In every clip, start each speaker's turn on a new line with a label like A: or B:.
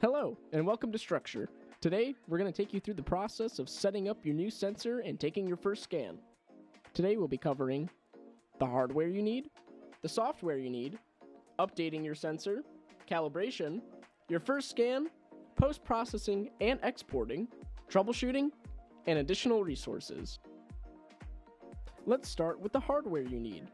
A: Hello, and welcome to Structure. Today, we're going to take you through the process of setting up your new sensor and taking your first scan. Today, we'll be covering the hardware you need, the software you need, updating your sensor, calibration, your first scan, post-processing and exporting, troubleshooting, and additional resources. Let's start with the hardware you need.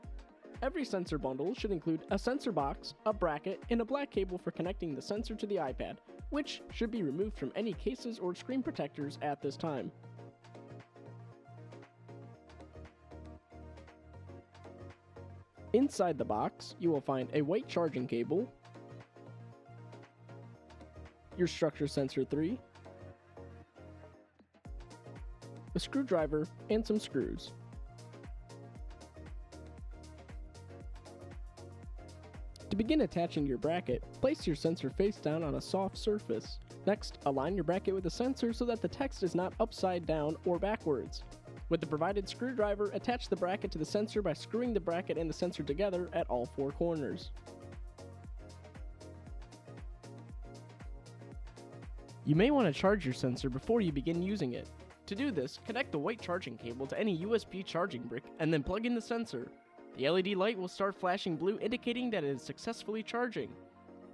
A: Every sensor bundle should include a sensor box, a bracket, and a black cable for connecting the sensor to the iPad, which should be removed from any cases or screen protectors at this time. Inside the box, you will find a white charging cable, your Structure Sensor 3, a screwdriver, and some screws. To begin attaching your bracket, place your sensor face down on a soft surface. Next, align your bracket with the sensor so that the text is not upside down or backwards. With the provided screwdriver, attach the bracket to the sensor by screwing the bracket and the sensor together at all four corners. You may want to charge your sensor before you begin using it. To do this, connect the white charging cable to any USB charging brick and then plug in the sensor. The LED light will start flashing blue, indicating that it is successfully charging.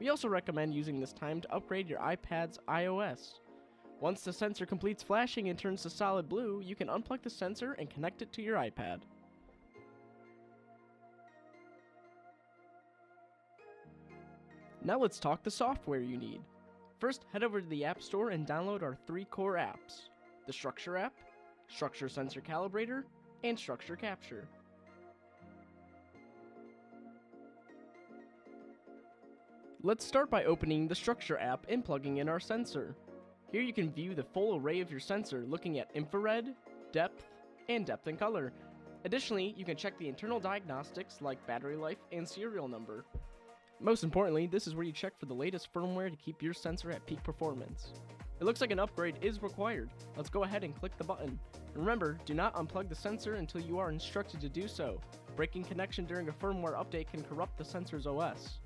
A: We also recommend using this time to upgrade your iPad's iOS. Once the sensor completes flashing and turns to solid blue, you can unplug the sensor and connect it to your iPad. Now let's talk the software you need. First, head over to the App Store and download our 3 core apps: the Structure app, Structure Sensor Calibrator, and Structure Capture. Let's start by opening the Structure app and plugging in our sensor. Here you can view the full array of your sensor, looking at infrared, depth, and depth and color. Additionally, you can check the internal diagnostics like battery life and serial number. Most importantly, this is where you check for the latest firmware to keep your sensor at peak performance. It looks like an upgrade is required. Let's go ahead and click the button. Remember, do not unplug the sensor until you are instructed to do so. Breaking connection during a firmware update can corrupt the sensor's OS.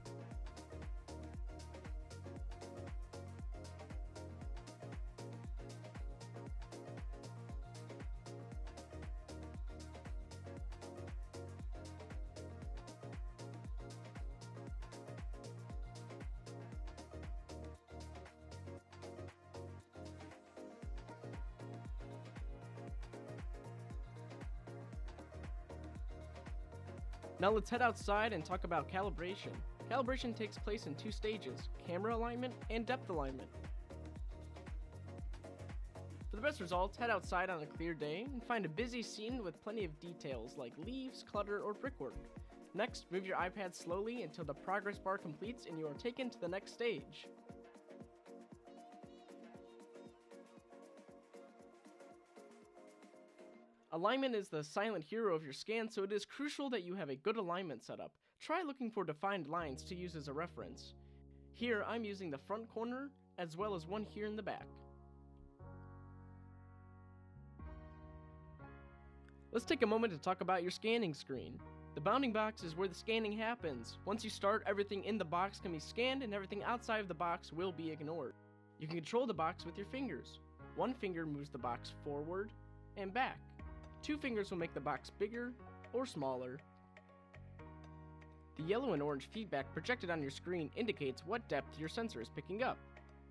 A: Now let's head outside and talk about calibration. Calibration takes place in 2 stages: camera alignment and depth alignment. For the best results, head outside on a clear day and find a busy scene with plenty of details like leaves, clutter, or brickwork. Next, move your iPad slowly until the progress bar completes and you are taken to the next stage. Alignment is the silent hero of your scan, so it is crucial that you have a good alignment setup. Try looking for defined lines to use as a reference. Here, I'm using the front corner, as well as one here in the back. Let's take a moment to talk about your scanning screen. The bounding box is where the scanning happens. Once you start, everything in the box can be scanned and everything outside of the box will be ignored. You can control the box with your fingers. One finger moves the box forward and back. 2 fingers will make the box bigger or smaller. The yellow and orange feedback projected on your screen indicates what depth your sensor is picking up.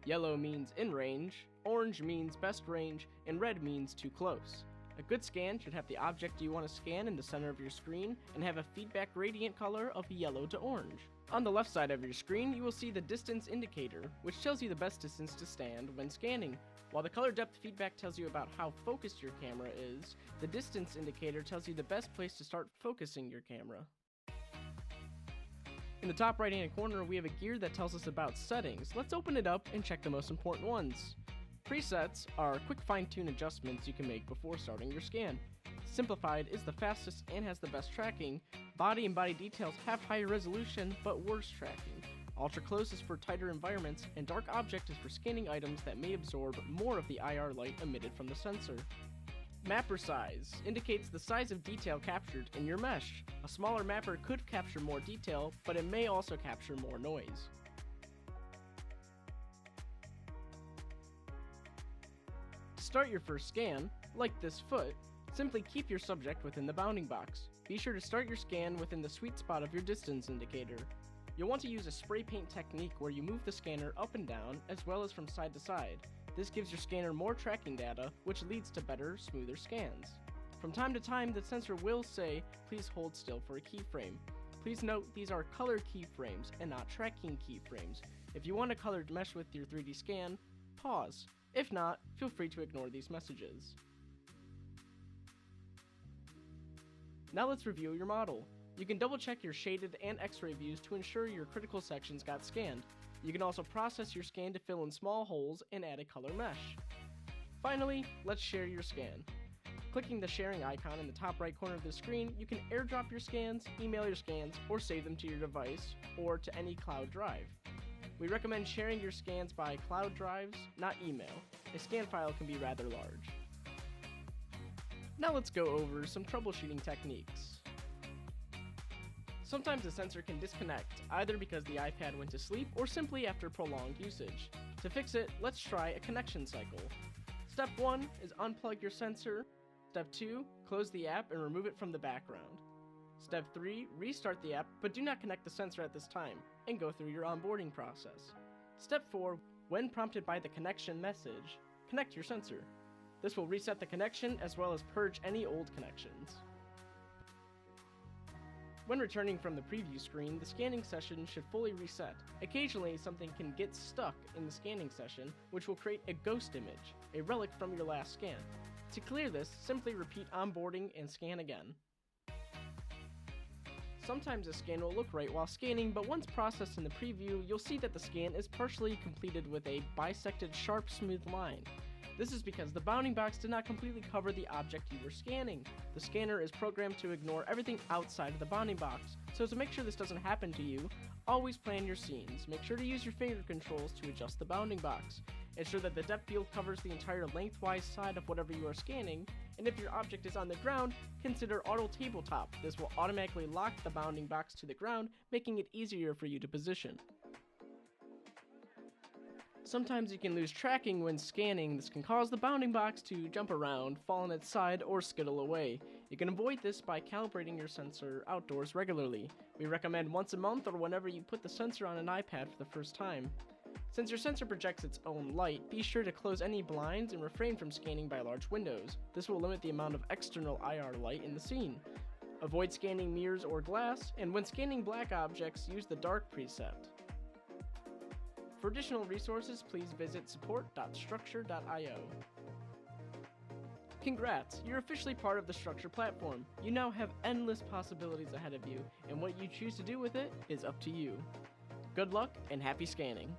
A: Yellow means in range, orange means best range, and red means too close. A good scan should have the object you want to scan in the center of your screen and have a feedback gradient color of yellow to orange. On the left side of your screen, you will see the distance indicator, which tells you the best distance to stand when scanning. While the color depth feedback tells you about how focused your camera is, the distance indicator tells you the best place to start focusing your camera. In the top right hand corner, we have a gear that tells us about settings. Let's open it up and check the most important ones. Presets are quick fine-tune adjustments you can make before starting your scan. Simplified is the fastest and has the best tracking. Body and body details have higher resolution but worse tracking. Ultra close is for tighter environments, and dark object is for scanning items that may absorb more of the IR light emitted from the sensor. Mapper size indicates the size of detail captured in your mesh. A smaller mapper could capture more detail, but it may also capture more noise. start your first scan, like this foot, simply keep your subject within the bounding box. Be sure to start your scan within the sweet spot of your distance indicator. You'll want to use a spray paint technique where you move the scanner up and down as well as from side to side. This gives your scanner more tracking data, which leads to better, smoother scans. From time to time, the sensor will say, please hold still for a keyframe. Please note these are color keyframes and not tracking keyframes. If you want a color to mesh with your 3D scan, pause. If not, feel free to ignore these messages. Now let's review your model. You can double check your shaded and x-ray views to ensure your critical sections got scanned. You can also process your scan to fill in small holes and add a color mesh. Finally, let's share your scan. Clicking the sharing icon in the top right corner of the screen, you can airdrop your scans, email your scans, or save them to your device or to any cloud drive. We recommend sharing your scans by cloud drives, not email. A scan file can be rather large. Now let's go over some troubleshooting techniques. Sometimes the sensor can disconnect, either because the iPad went to sleep or simply after prolonged usage. To fix it, let's try a connection cycle. Step 1 is unplug your sensor. Step 2, close the app and remove it from the background. Step 3, restart the app, but do not connect the sensor at this time, and go through your onboarding process. Step 4, when prompted by the connection message, connect your sensor. This will reset the connection as well as purge any old connections. When returning from the preview screen, the scanning session should fully reset. Occasionally, something can get stuck in the scanning session, which will create a ghost image, a relic from your last scan. To clear this, simply repeat onboarding and scan again. Sometimes a scan will look right while scanning, but once processed in the preview, you'll see that the scan is partially completed with a bisected sharp smooth line. This is because the bounding box did not completely cover the object you were scanning. The scanner is programmed to ignore everything outside of the bounding box, so to make sure this doesn't happen to you, always plan your scenes. Make sure to use your finger controls to adjust the bounding box. Ensure that the depth field covers the entire lengthwise side of whatever you are scanning, and if your object is on the ground, consider auto tabletop. This will automatically lock the bounding box to the ground, making it easier for you to position. Sometimes you can lose tracking when scanning. This can cause the bounding box to jump around, fall on its side, or skittle away. You can avoid this by calibrating your sensor outdoors regularly. We recommend once a month or whenever you put the sensor on an iPad for the first time. Since your sensor projects its own light, be sure to close any blinds and refrain from scanning by large windows. This will limit the amount of external IR light in the scene. Avoid scanning mirrors or glass, and when scanning black objects, use the dark preset. For additional resources, please visit support.structure.io. Congrats! You're officially part of the Structure platform. You now have endless possibilities ahead of you, and what you choose to do with it is up to you. Good luck and happy scanning!